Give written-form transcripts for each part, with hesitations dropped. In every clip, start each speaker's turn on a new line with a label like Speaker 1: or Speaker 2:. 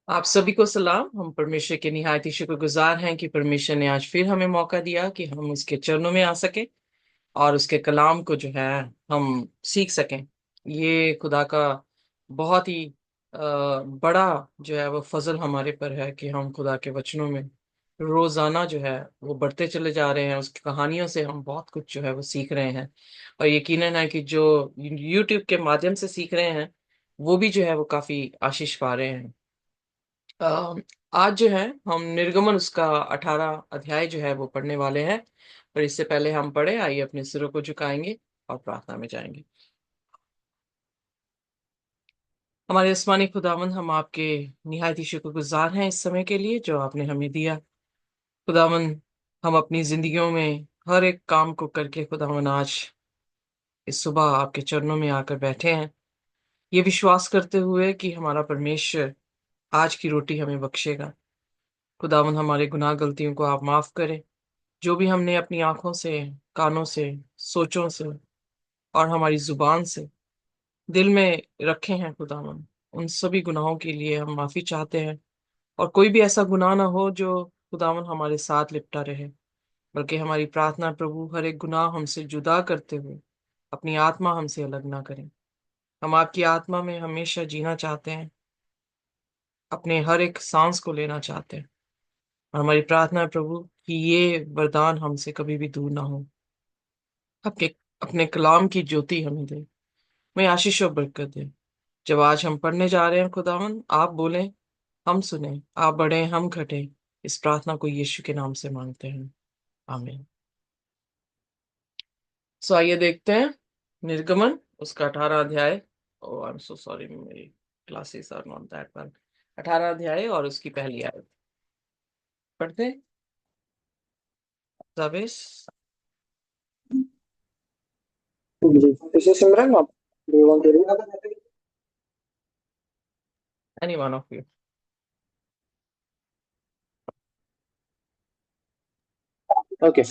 Speaker 1: आप सभी को सलाम। हम परमेश्वर के निहायत ही शुक्रगुजार हैं कि परमेश्वर ने आज फिर हमें मौका दिया कि हम उसके चरणों में आ सके और उसके कलाम को जो है हम सीख सकें। ये खुदा का बहुत ही बड़ा जो है वो फजल हमारे पर है कि हम खुदा के वचनों में रोजाना जो है वो बढ़ते चले जा रहे हैं। उसकी कहानियों से हम बहुत कुछ जो है वो सीख रहे हैं और यकीनन है कि जो यूट्यूब के माध्यम से सीख रहे हैं वो भी जो है वो काफी आशीष पा रहे हैं। अ, आज जो है हम निर्गमन उसका 18 अध्याय जो है वो पढ़ने वाले हैं। पर इससे पहले हम पढ़े, आइए अपने सिरों को झुकाएंगे और प्रार्थना में जाएंगे। हमारे आसमानी खुदावंद, हम आपके निहायत ही शुक्रगुजार हैं इस समय के लिए जो आपने हमें दिया। खुदावंद, हम अपनी जिंदगियों में हर एक काम को करके खुदावंद आज इस सुबह आपके चरणों में आकर बैठे हैं, ये विश्वास करते हुए कि हमारा परमेश्वर आज की रोटी हमें बख्शेगा। खुदावंद, हमारे गुनाह गलतियों को आप माफ करें। जो भी हमने अपनी आंखों से, कानों से, सोचों से और हमारी जुबान से दिल में रखे हैं खुदावन, उन सभी गुनाहों के लिए हम माफी चाहते हैं। और कोई भी ऐसा गुनाह ना हो जो खुदावन हमारे साथ लिपटा रहे, बल्कि हमारी प्रार्थना प्रभु हर एक गुनाह हमसे जुदा करते हुए अपनी आत्मा हमसे अलग ना करें। हम आपकी आत्मा में हमेशा जीना चाहते हैं, अपने हर एक सांस को लेना चाहते हैं। और हमारी प्रार्थना है प्रभु कि ये वरदान हमसे कभी भी दूर ना हो। अपने अपने कलाम की ज्योति हमें दे, हमें आशीष और बरकत दे। जब आज हम पढ़ने जा रहे हैं खुदावन, आप बोलें, हम सुने, आप बढ़े हम घटे। इस प्रार्थना को यीशु के नाम से मांगते हैं, आमीन। सो आइए देखते हैं निर्गमन उसका 18 अध्याय। Oh I am so sorry, मेरी classes are not that one. 18 अध्याय और उसकी पहली आयत पढ़ते हैं। जावेश,
Speaker 2: जी, इसे सिमरन आप do you want to read?
Speaker 1: Any one of you.
Speaker 2: Okay.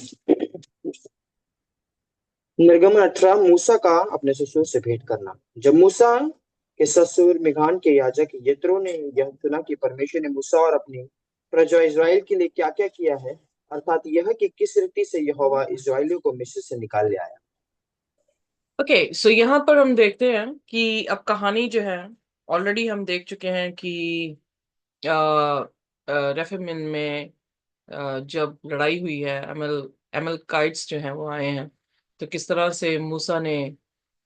Speaker 2: निर्गमन 18 मूसा का अपने ससुर से भेंट करना। जब मूसा के ससुर मिघान के याजक यित्रो ने यह सुना कि परमेश्वर ने मूसा और अपनी प्रजा इस्राएल के लिए क्या क्या किया है, अर्थात यह कि किस रीति से यहोवा इस्राएलियों को मिस्र से निकाल ले आया।
Speaker 1: ओके, सो यहाँ पर हम देखते हैं कि अब कहानी जो है, ऑलरेडी हम देख चुके हैं कि रेफेमिन में जब लड़ाई हुई है, एमलकाइट्स जो हैं वो आए हैं, तो किस तरह से मूसा ने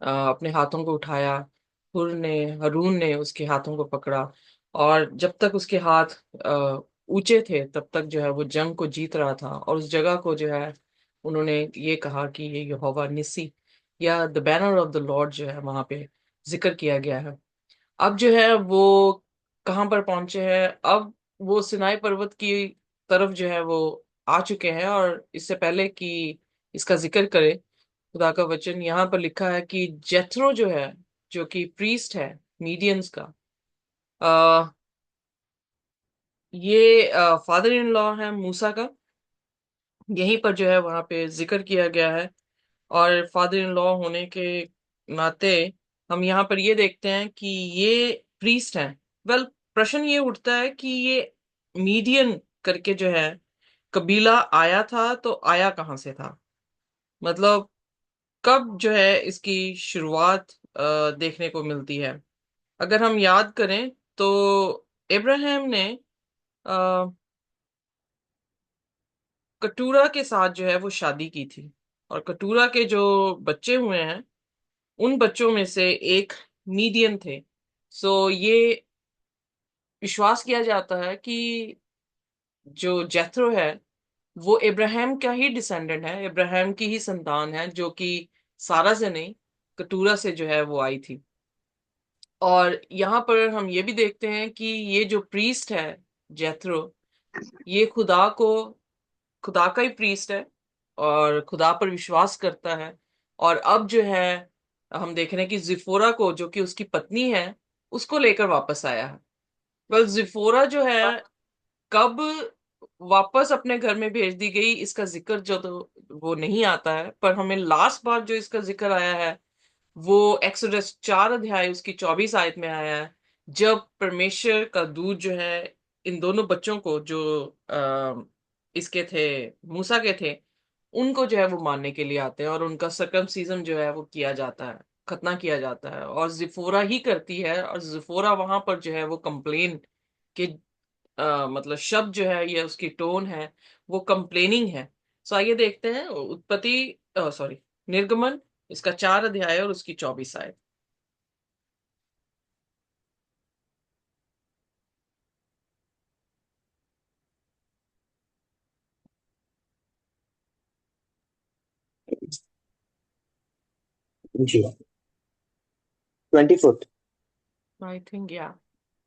Speaker 1: अपने हाथों को उठाया, हरून ने उसके हाथों को पकड़ा, और जब तक उसके हाथ ऊंचे थे तब तक जो है वो जंग को जीत रहा था। और उस जगह को जो है उन्होंने ये कहा कि ये यहोवा निस्सी या the banner of the Lord जो है वहां पे जिक्र किया गया है। अब जो है वो कहाँ पर पहुंचे हैं, अब वो सिनाई पर्वत की तरफ जो है वो आ चुके हैं। और इससे पहले कि इसका जिक्र करें, खुदा का वचन यहाँ पर लिखा है कि जेथरो जो है, जो कि प्रीस्ट है मीडियंस का, आ, ये फादर इन लॉ है मूसा का, यहीं पर जो है वहां पे जिक्र किया गया है। और फादर इन लॉ होने के नाते हम यहाँ पर ये देखते हैं कि ये प्रीस्ट हैं। वेल, प्रश्न ये उठता है कि ये मीडियन करके जो है कबीला आया था, तो आया कहाँ से था? मतलब कब जो है इसकी शुरुआत देखने को मिलती है? अगर हम याद करें तो इब्राहिम ने अ, कटूरा के साथ जो है वो शादी की थी, और कटूरा के जो बच्चे हुए हैं उन बच्चों में से एक मीडियन थे। सो ये विश्वास किया जाता है कि जो जेथरो है वो इब्राहिम का ही डिसेंडेंट है, इब्राहिम की ही संतान है, जो कि सारा से नहीं, कटूरा से जो है वो आई थी। और यहाँ पर हम ये भी देखते हैं कि ये जो प्रीस्ट है जेथरो, ये खुदा का ही प्रीस्ट है और खुदा पर विश्वास करता है। और अब जो है हम देख रहे हैं कि जिफोरा को, जो कि उसकी पत्नी है, उसको लेकर वापस आया है। वेल, जिफोरा जो है कब वापस अपने घर में भेज दी गई इसका जिक्र जो तो वो नहीं आता है, पर हमें लास्ट बार जो इसका जिक्र आया है वो एक्सोडस 4 अध्याय उसकी 24 आयत में आया है जब परमेश्वर का दूत जो है इन दोनों बच्चों को जो इसके थे, मूसा के थे, उनको जो है वो मारने के लिए आते हैं और उनका सरकमसीजन जो है वो किया जाता है, खतना किया जाता है, और जिफोरा ही करती है। और जिफोरा वहां पर जो है वो कंप्लेन के मतलब शब्द जो है, ये उसकी टोन है, वो कंप्लेनिंग है। सो आइए देखते हैं उत्पत्ति, सॉरी, निर्गमन, इसका 4 अध्याय और उसकी 24 आयत।
Speaker 2: जी, 24।
Speaker 1: आई थिंक या।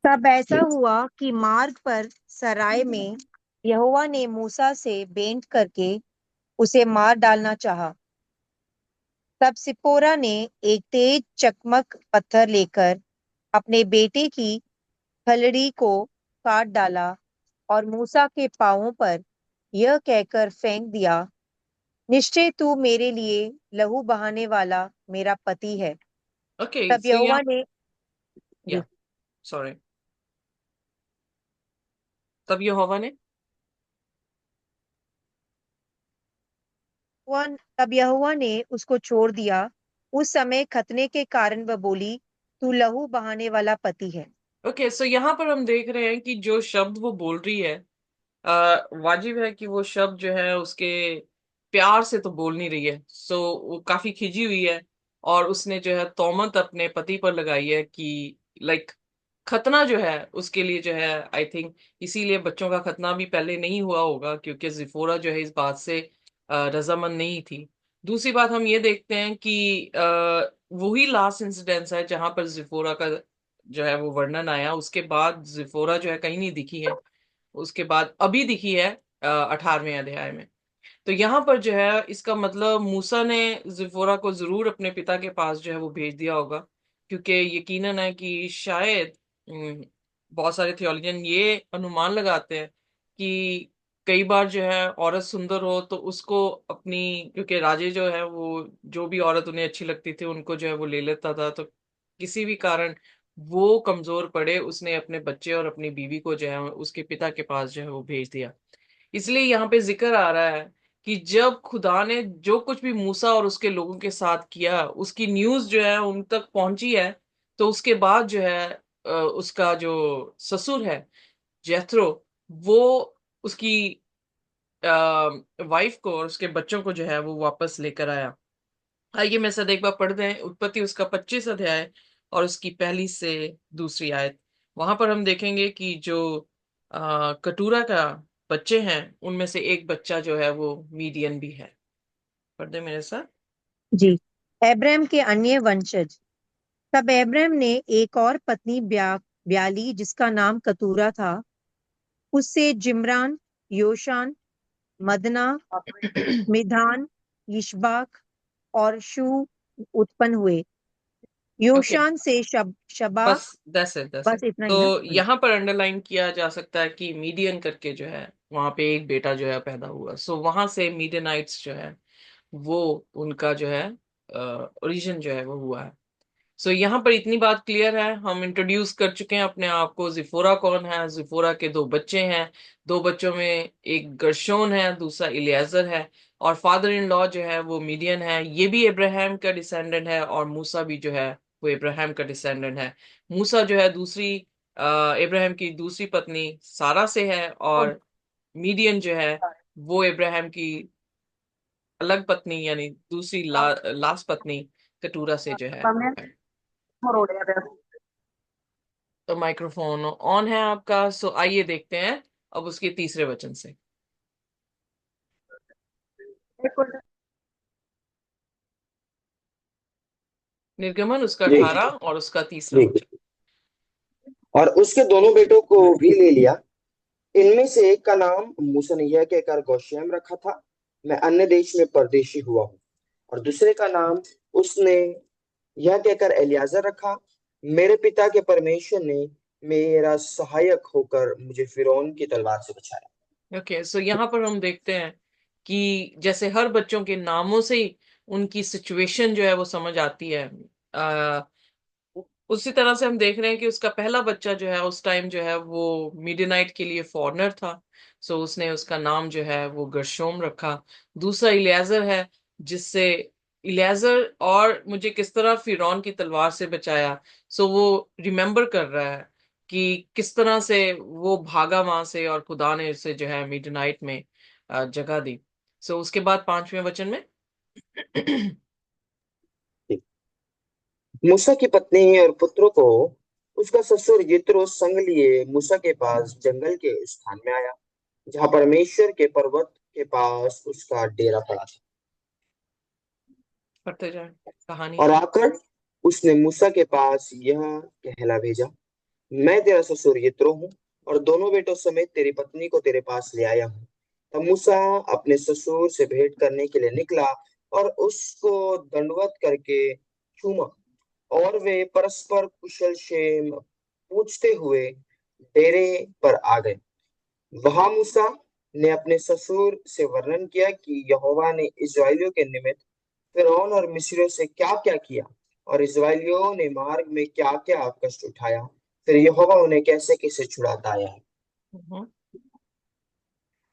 Speaker 3: तब ऐसा हुआ कि मार्ग पर सराय में यहोवा ने मूसा से भेंट करके उसे मार डालना चाहा। तब सिप्पोरा ने एक तेज चकमक पत्थर लेकर अपने बेटे की खलड़ी को काट डाला और मूसा के पांवों पर यह कहकर फेंक दिया, निश्चय तू मेरे लिए लहू बहाने वाला मेरा पति है।
Speaker 1: ओके,
Speaker 3: तब
Speaker 1: सो
Speaker 3: यहोवा
Speaker 1: यहाँ,
Speaker 3: ने जी
Speaker 1: या, सॉरी, तब यहोवा ने,
Speaker 3: तब यहोवा ने उसको छोड़ दिया। उस समय खतने के कारण वह बोली, तू लहू बहाने वाला पति है।
Speaker 1: ओके, सो यहाँ पर हम देख रहे हैं कि जो शब्द वो बोल रही है, वाजिब है कि वो शब्द जो है उसके प्यार से तो बोल नहीं रही है। सो वो काफी खिंची हुई है, और उसने जो है तौमत अपने पति पर लगाई है कि लाइक खतना जो है उसके लिए जो है, आई थिंक इसीलिए बच्चों का खतना भी पहले नहीं हुआ होगा, क्योंकि जिफोरा जो है इस बात से रजामंद नहीं थी। दूसरी बात हम ये देखते हैं कि वही लास्ट इंसिडेंस है जहां पर जिफोरा का जो है वो वर्णन आया। उसके बाद जिफोरा जो है कहीं नहीं दिखी है, उसके बाद अभी दिखी है 18वें अध्याय में। तो यहाँ पर जो है इसका मतलब मूसा ने जिफोरा को जरूर अपने पिता के पास जो है वो भेज दिया होगा, क्योंकि यकीनन है कि शायद बहुत सारे थियोलॉजियन ये अनुमान लगाते हैं कि कई बार जो है औरत सुंदर हो तो उसको अपनी, क्योंकि राजे जो है वो जो भी औरत उन्हें अच्छी लगती थी उनको जो है वो ले लेता था, तो किसी भी कारण वो कमजोर पड़े, उसने अपने बच्चे और अपनी बीवी को जो है उसके पिता के पास जो है वो भेज दिया। इसलिए यहाँ पे जिक्र आ रहा है कि जब खुदा ने जो कुछ भी मूसा और उसके लोगों के साथ किया उसकी न्यूज जो है उन तक पहुंची है। तो उसके बाद जो है उसका जो ससुर है, जेथरो, वो उसकी वाइफ को और उसके बच्चों को जो है वो वापस लेकर आया। आइए मैं सद एक बार पढ़ दें उत्पत्ति उसका 25 अध्याय और उसकी पहली से दूसरी आयत। वहां पर हम देखेंगे कि जो कटूरा का बच्चे हैं उनमें से एक बच्चा जो है वो मीडियन भी है। पढ़ दे मेरे साथ।
Speaker 3: जी। अब्राम के अन्य वंशज। तब अब्राम ने एक और पत्नी ब्याली जिसका नाम कतूरा था। उससे जिम्रान, योशान, मदना, मिधान, यिशबाक और शू उत्पन्न हुए।
Speaker 1: ओके,
Speaker 3: योशान से शबाक।
Speaker 1: बस दैट्स इट।
Speaker 3: बस इतना ही ना।
Speaker 1: तो यहाँ पर अंडरलाइन किया जा सकता है कि मीडियन करके जो है वहां पे एक बेटा जो है पैदा हुआ। सो वहां से मीडियनाइट्स जो है वो उनका जो है ओरिजिन जो है वो हुआ है। सो यहाँ पर इतनी बात क्लियर है, हम इंट्रोड्यूस कर चुके हैं अपने आप को। जिफोरा कौन है? जिफोरा के दो बच्चे हैं। दो बच्चों में एक गर्शोन है, दूसरा इलियाजर है। और फादर इन लॉ जो है वो मीडियन है, ये भी इब्राहिम का डिसेंडेंट है, और मूसा भी जो है वो इब्राहिम का डिसेंडेंट है। मूसा जो है दूसरी इब्राहिम की दूसरी पत्नी सारा से है, और मीडियन जो है वो इब्राहिम की अलग पत्नी यानी दूसरी लास्ट पत्नी कटूरा से जो है वो है। तो माइक्रोफोन ऑन है आपका, सो आइए देखते हैं अब उसके तीसरे वचन से। निर्गमन उसका
Speaker 2: जी
Speaker 1: 18 और उसका तीसरा
Speaker 2: जी।
Speaker 1: वचन।
Speaker 2: और उसके दोनों बेटों को भी ले लिया। इनमें से एक का नाम मूसा ने यह कहकर गोशेम रखा था, मैं अन्य देश में परदेशी हुआ हूँ। और दूसरे का नाम उसने यह कहकर एलियाजर रखा, मेरे पिता के परमेश्वर ने मेरा सहायक होकर मुझे फिरौन की तलवार से बचाया।
Speaker 1: ओके, सो यहाँ पर हम देखते हैं कि जैसे हर बच्चों के नामों से ही उनकी सिचुएशन जो है वो समझ आती है। उसी तरह से हम देख रहे हैं कि उसका पहला बच्चा जो है उस टाइम जो है वो मिडिनाइट के लिए फॉरनर था। सो उसने उसका नाम जो है वो गर्शोम रखा। दूसरा इलियाजर है, जिससे इलियाजर और मुझे किस तरह फिरौन की तलवार से बचाया। सो वो रिमेम्बर कर रहा है कि किस तरह से वो भागा वहां से और खुदा ने उसे जो है मिडनाइट में जगह दी। सो उसके बाद पांचवें वचन में
Speaker 2: मूसा की पत्नी और पुत्रों को उसका ससुर यित्रो संग लिए मूसा के पास जंगल के स्थान में आया, जहाँ परमेश्वर के पर्वत के पास उसका डेरा पड़ा था।
Speaker 1: पढ़ते जाए कहानी।
Speaker 2: और आकर उसने मूसा के पास यह कहला भेजा, मैं तेरा ससुर यित्रो हूँ और दोनों बेटों समेत तेरी पत्नी को तेरे पास ले आया हूँ। तब मूसा अपने ससुर से भेंट करने के लिए निकला और उसको दंडवत करके चूमा, और वे परस्पर कुशल क्षेम पूछते हुए डेरे पर आ गए। वहां मूसा ने अपने ससुर से वर्णन किया कि यहोवा ने इस्राएलियों के निमित्त फिरौन और मिस्रियों से क्या क्या किया, और इस्राएलियों ने मार्ग में क्या क्या कष्ट उठाया, फिर यहोवा उन्हें कैसे कैसे छुड़ाता आया है।
Speaker 1: हम्म।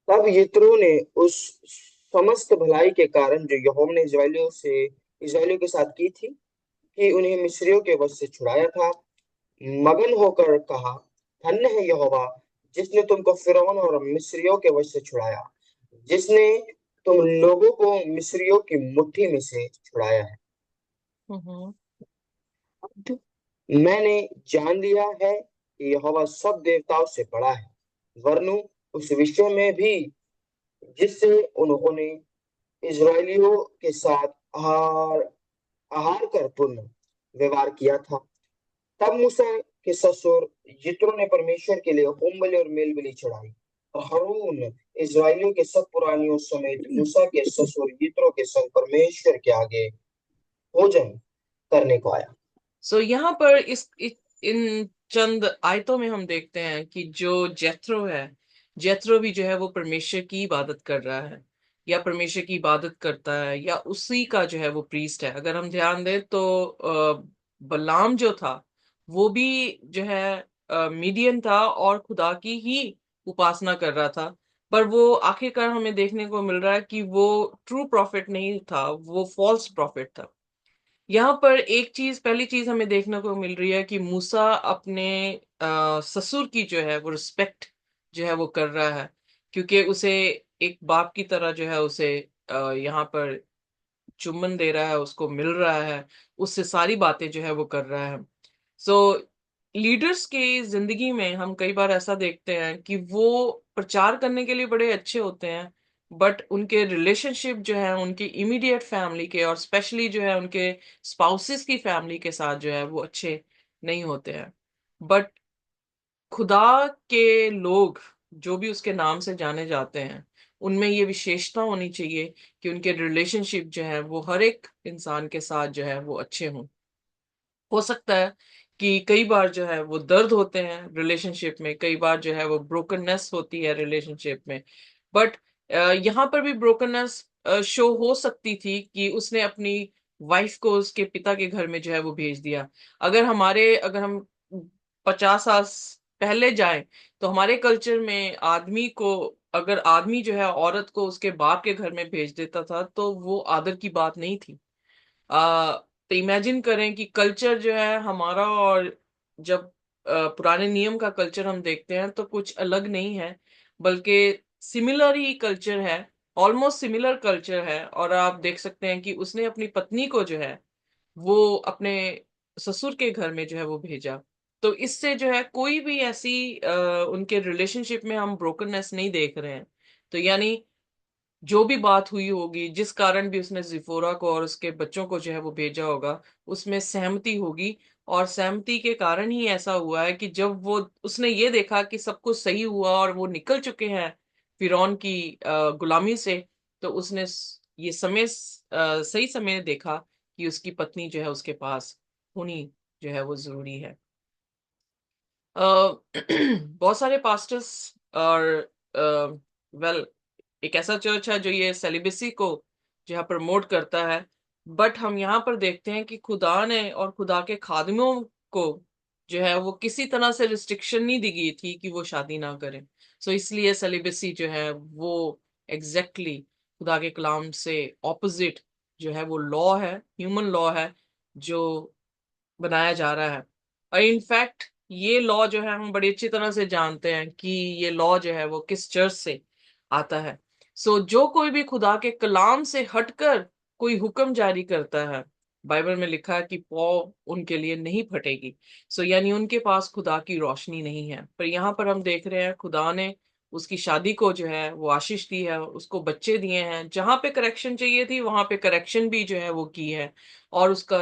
Speaker 2: तब यित्रो ने उस समस्त भलाई के कारण जो यहोवा ने इस्राएलियों के साथ की थी, कि उन्हें मिस्रियों के वश से छुड़ाया था, मगन होकर कहा, धन्य है यहोवा, जिसने तुमको फिरौन और मिस्रियों के वश से छुड़ाया, जिसने तुम लोगों को मिस्रियों की मुट्ठी में से छुड़ाया है।
Speaker 1: हम्म।
Speaker 2: मैंने जान लिया है कि यहोवा सब देवताओं से बड़ा है, वरनु उस विषय में भी जिससे उन्होंने इस्राएलियों के साथ आहार आहार कर पूर्ण व्यवहार किया था। तब मूसा के ससुर यित्रो ने परमेश्वर के लिए होम बलि और मेल बलि चढ़ाई, और हारून इस्राएलियों के सब पुरानियों समेत मूसा के ससुर यित्रो के संग परमेश्वर के आगे भोजन करने को आया।
Speaker 1: सो यहाँ पर इन चंद आयतों में हम देखते हैं कि जो जेथरो है, जेथरो भी जो है वो परमेश्वर की इबादत कर रहा है, या परमेश्वर की इबादत करता है, या उसी का जो है वो प्रीस्ट है। अगर हम ध्यान दें तो बलाम जो था वो भी जो है मीडियन था और खुदा की ही उपासना कर रहा था। पर वो आखिरकार हमें देखने को मिल रहा है कि वो ट्रू प्रॉफिट नहीं था, वो फॉल्स प्रॉफिट था। यहाँ पर एक चीज, पहली चीज हमें देखने को मिल रही है कि मूसा अपने ससुर की जो है वो रिस्पेक्ट जो है वो कर रहा है, क्योंकि उसे एक बाप की तरह जो है उसे यहाँ पर चुम्बन दे रहा है, उसको मिल रहा है, उससे सारी बातें जो है वो कर रहा है। सो लीडर्स की जिंदगी में हम कई बार ऐसा देखते हैं कि वो प्रचार करने के लिए बड़े अच्छे होते हैं, बट उनके रिलेशनशिप जो है उनकी इमीडिएट फैमिली के और स्पेशली जो है उनके स्पाउसेस की फैमिली के साथ जो है वो अच्छे नहीं होते हैं। बट खुदा के लोग जो भी उसके नाम से जाने जाते हैं, उनमें ये विशेषता होनी चाहिए कि उनके रिलेशनशिप जो है वो हर एक इंसान के साथ जो है वो अच्छे हों। हो सकता है कि कई बार जो है वो दर्द होते हैं रिलेशनशिप में, कई बार जो है वो ब्रोकननेस होती है रिलेशनशिप में, बट यहाँ पर भी ब्रोकननेस शो हो सकती थी कि उसने अपनी वाइफ को उसके पिता के घर में जो है वो भेज दिया। अगर हम 50 साल पहले जाएं तो हमारे कल्चर में आदमी को, अगर आदमी जो है औरत को उसके बाप के घर में भेज देता था तो वो आदर की बात नहीं थी। तो इमेजिन करें कि कल्चर जो है हमारा, और जब पुराने नियम का कल्चर हम देखते हैं तो कुछ अलग नहीं है, बल्कि सिमिलर ही कल्चर है, ऑलमोस्ट सिमिलर कल्चर है। और आप देख सकते हैं कि उसने अपनी पत्नी को जो है वो अपने ससुर के घर में जो है वो भेजा। तो इससे जो है कोई भी ऐसी उनके रिलेशनशिप में हम ब्रोकननेस नहीं देख रहे हैं। तो यानी जो भी बात हुई होगी, जिस कारण भी उसने जिफोरा को और उसके बच्चों को जो है वो भेजा होगा, उसमें सहमति होगी। और सहमति के कारण ही ऐसा हुआ है कि जब वो उसने ये देखा कि सब कुछ सही हुआ और वो निकल चुके हैं फिरौन की गुलामी से, तो उसने ये सही समय देखा कि उसकी पत्नी जो है उसके पास होनी जो है वो जरूरी है। अ, बहुत सारे पास्टर्स और वेल, एक ऐसा चर्च है जो ये सेलिबेसी को जो है प्रमोट करता है। बट हम यहाँ पर देखते हैं कि खुदा ने और खुदा के खादिमों को जो है वो किसी तरह से रिस्ट्रिक्शन नहीं दी गई थी कि वो शादी ना करें। सो इसलिए सेलिबेसी जो है वो एग्जैक्टली खुदा के कलाम से ऑपोजिट जो है वो लॉ है, ह्यूमन लॉ है जो बनाया जा रहा है। और इनफैक्ट ये लॉ जो है हम बड़ी अच्छी तरह से जानते हैं कि ये लॉ जो है वो किस चर्च से आता है। सो जो कोई भी खुदा के कलाम से हटकर कोई हुक्म जारी करता है, बाइबल में लिखा है कि पौ उनके लिए नहीं फटेगी। सो यानी उनके पास खुदा की रोशनी नहीं है। पर यहाँ पर हम देख रहे हैं खुदा ने उसकी शादी को जो है वो आशीष दी है, उसको बच्चे दिए हैं, जहां पे करेक्शन चाहिए थी वहां पे करेक्शन भी जो है वो की है। और उसका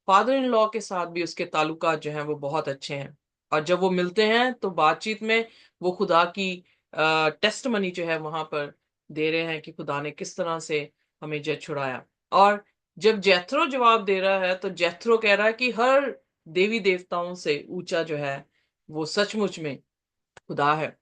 Speaker 1: फादर इन लॉ के साथ भी उसके ताल्लुकात जो हैं वो बहुत अच्छे हैं। और जब वो मिलते हैं तो बातचीत में वो खुदा की टेस्ट मनी जो है वहां पर दे रहे हैं कि खुदा ने किस तरह से हमें जज छुड़ाया। और जब जैथरो जवाब दे रहा है तो जैथरो कह रहा है कि हर देवी देवताओं से ऊंचा जो है वो सचमुच में खुदा है।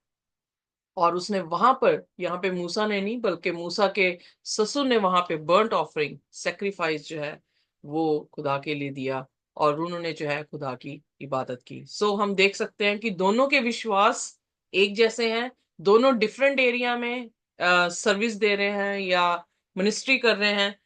Speaker 1: और उसने वहां पर, यहाँ पे मूसा ने नहीं बल्कि मूसा के ससुर ने वहां पे बर्ंट ऑफरिंग सेक्रीफाइस जो है वो खुदा के लिए दिया और उन्होंने जो है खुदा की इबादत की। सो हम देख सकते हैं कि दोनों के विश्वास एक जैसे हैं। दोनों डिफरेंट एरिया में सर्विस दे रहे हैं या मिनिस्ट्री कर रहे हैं।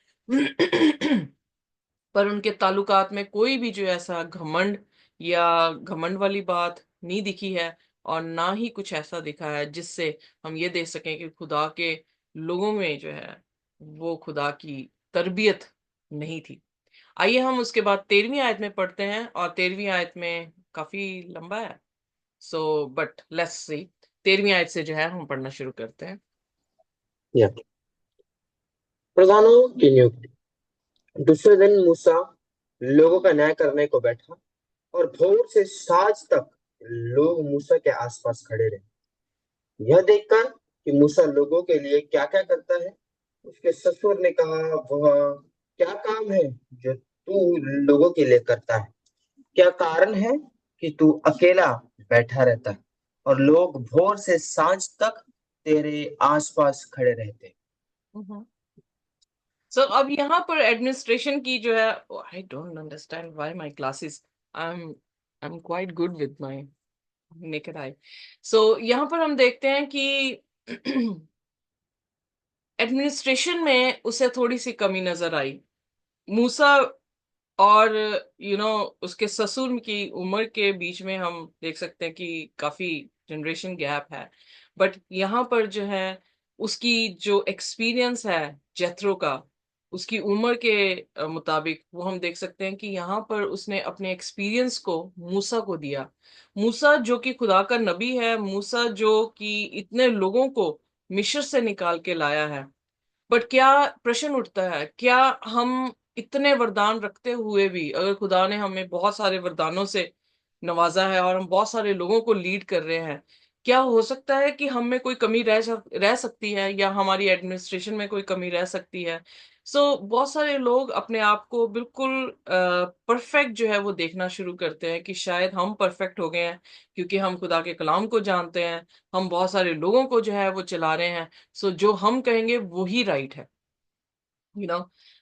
Speaker 1: पर उनके ताल्लुकात में कोई भी जो ऐसा घमंड या घमंड वाली बात नहीं दिखी है। और ना ही कुछ ऐसा दिखा है जिससे हम ये देख सकें कि खुदा के लोगों में जो है वो खुदा की तरबियत नहीं थी। आइए हम उसके बाद 13वीं आयत में पढ़ते हैं, और 13वीं आयत में काफी लंबा है। सो बट लेट्स सी, 13वीं आयत से जो है हम पढ़ना शुरू करते हैं।
Speaker 2: या प्रधानों की नियुक्ति। दूसरे दिन मूसा लोगों का न्याय करने को बैठा और भोर से साँझ तक लोग मूसा के आसपास खड़े रहे। यह देखकर कि मूसा लोगों के लिए क्या क्या करता है, उसके ससुर ने कहा, वह क्या काम है जो तू लोगों के लिए करता है? क्या कारण है कि तू अकेला बैठा रहता है और लोग भोर से सांझ तक तेरे आसपास खड़े रहते हैं?
Speaker 1: सो अब यहाँ पर एडमिनिस्ट्रेशन की जो है, I don't understand why my classes, I am quite good with my naked eye. So यहाँ पर हम देखते हैं कि एडमिनिस्ट्रेशन में उसे थोड़ी सी कमी नजर आई। मूसा और उसके ससुर की उम्र के बीच में हम देख सकते हैं कि काफी जनरेशन गैप है। बट यहाँ पर जो है उसकी जो एक्सपीरियंस है जेथरो का, उसकी उम्र के मुताबिक वो हम देख सकते हैं कि यहाँ पर उसने अपने एक्सपीरियंस को मूसा को दिया। मूसा जो कि खुदा का नबी है, मूसा जो कि इतने लोगों को मिस्र से निकाल के लाया है। बट क्या प्रश्न उठता है, क्या हम इतने वरदान रखते हुए भी, अगर खुदा ने हमें बहुत सारे वरदानों से नवाजा है और हम बहुत सारे लोगों को लीड कर रहे हैं, क्या हो सकता है कि हम में कोई कमी रह सकती है या हमारी एडमिनिस्ट्रेशन में कोई कमी रह सकती है? बहुत सारे लोग अपने आप को बिल्कुल परफेक्ट जो है वो देखना शुरू करते हैं कि शायद हम परफेक्ट हो गए हैं क्योंकि हम खुदा के कलाम को जानते हैं, हम बहुत सारे लोगों को जो है वो चला रहे हैं। जो हम कहेंगे वो ही राइट है, यू नो।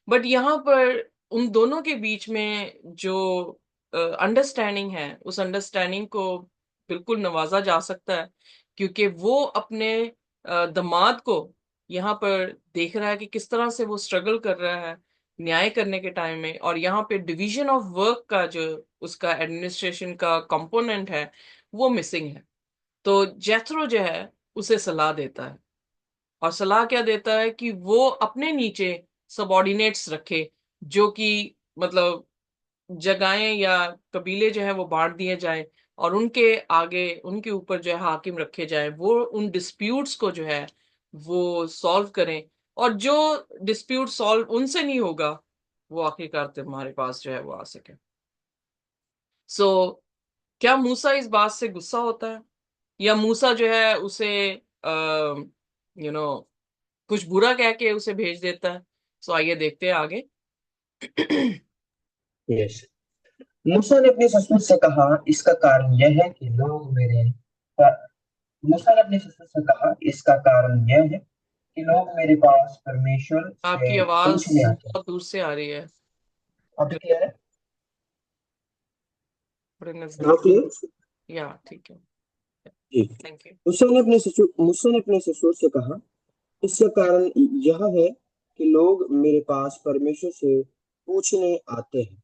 Speaker 1: बट यहाँ पर उन दोनों के बीच में जो अंडरस्टैंडिंग है, उस अंडरस्टैंडिंग को बिल्कुल नवाजा जा सकता है क्योंकि वो अपने दामाद को यहाँ पर देख रहा है कि किस तरह से वो स्ट्रगल कर रहा है न्याय करने के टाइम में। और यहाँ पे डिवीजन ऑफ वर्क का जो उसका एडमिनिस्ट्रेशन का कंपोनेंट है वो मिसिंग है। तो जैथरो जो है उसे सलाह देता है, और सलाह क्या देता है कि वो अपने नीचे सबॉर्डिनेट्स रखे, जो कि मतलब जगहें या कबीले जो है वो बांट दिए जाएं और उनके आगे उनके ऊपर जो है हाकिम रखे जाएं, वो उन डिस्प्यूट्स को जो है वो सॉल्व करें। और जो डिस्प्यूट सॉल्व उनसे नहीं होगा वो आखिरकार तुम्हारे पास जो है वो आ सके। सो क्या मूसा इस बात से गुस्सा होता है या मूसा जो है उसे यू नो कुछ बुरा कह के उसे भेज देता है? आइए देखते हैं आगे।
Speaker 2: यस। मूसा ने अपने ससुर से कहा, इसका कारण यह है कि लोग मेरे पर मूसा ने अपने ससुर से कहा, इसका कारण यह है कि लोग मेरे पास परमेश्वर
Speaker 1: आपकी
Speaker 2: से
Speaker 1: आवाज
Speaker 2: पूछने आते हैं।
Speaker 1: बहुत दूर से आ रही है।
Speaker 2: अब क्लियर है?
Speaker 1: थोड़े
Speaker 2: नाउ
Speaker 1: नजदीक।
Speaker 2: क्लियर?
Speaker 1: या ठीक है।
Speaker 2: जी।
Speaker 1: Thank you.
Speaker 2: मूसा ने अपने ससुर से कहा, इसका कारण यह है कि लोग मेरे पास परमेश्वर से पूछने आते हैं।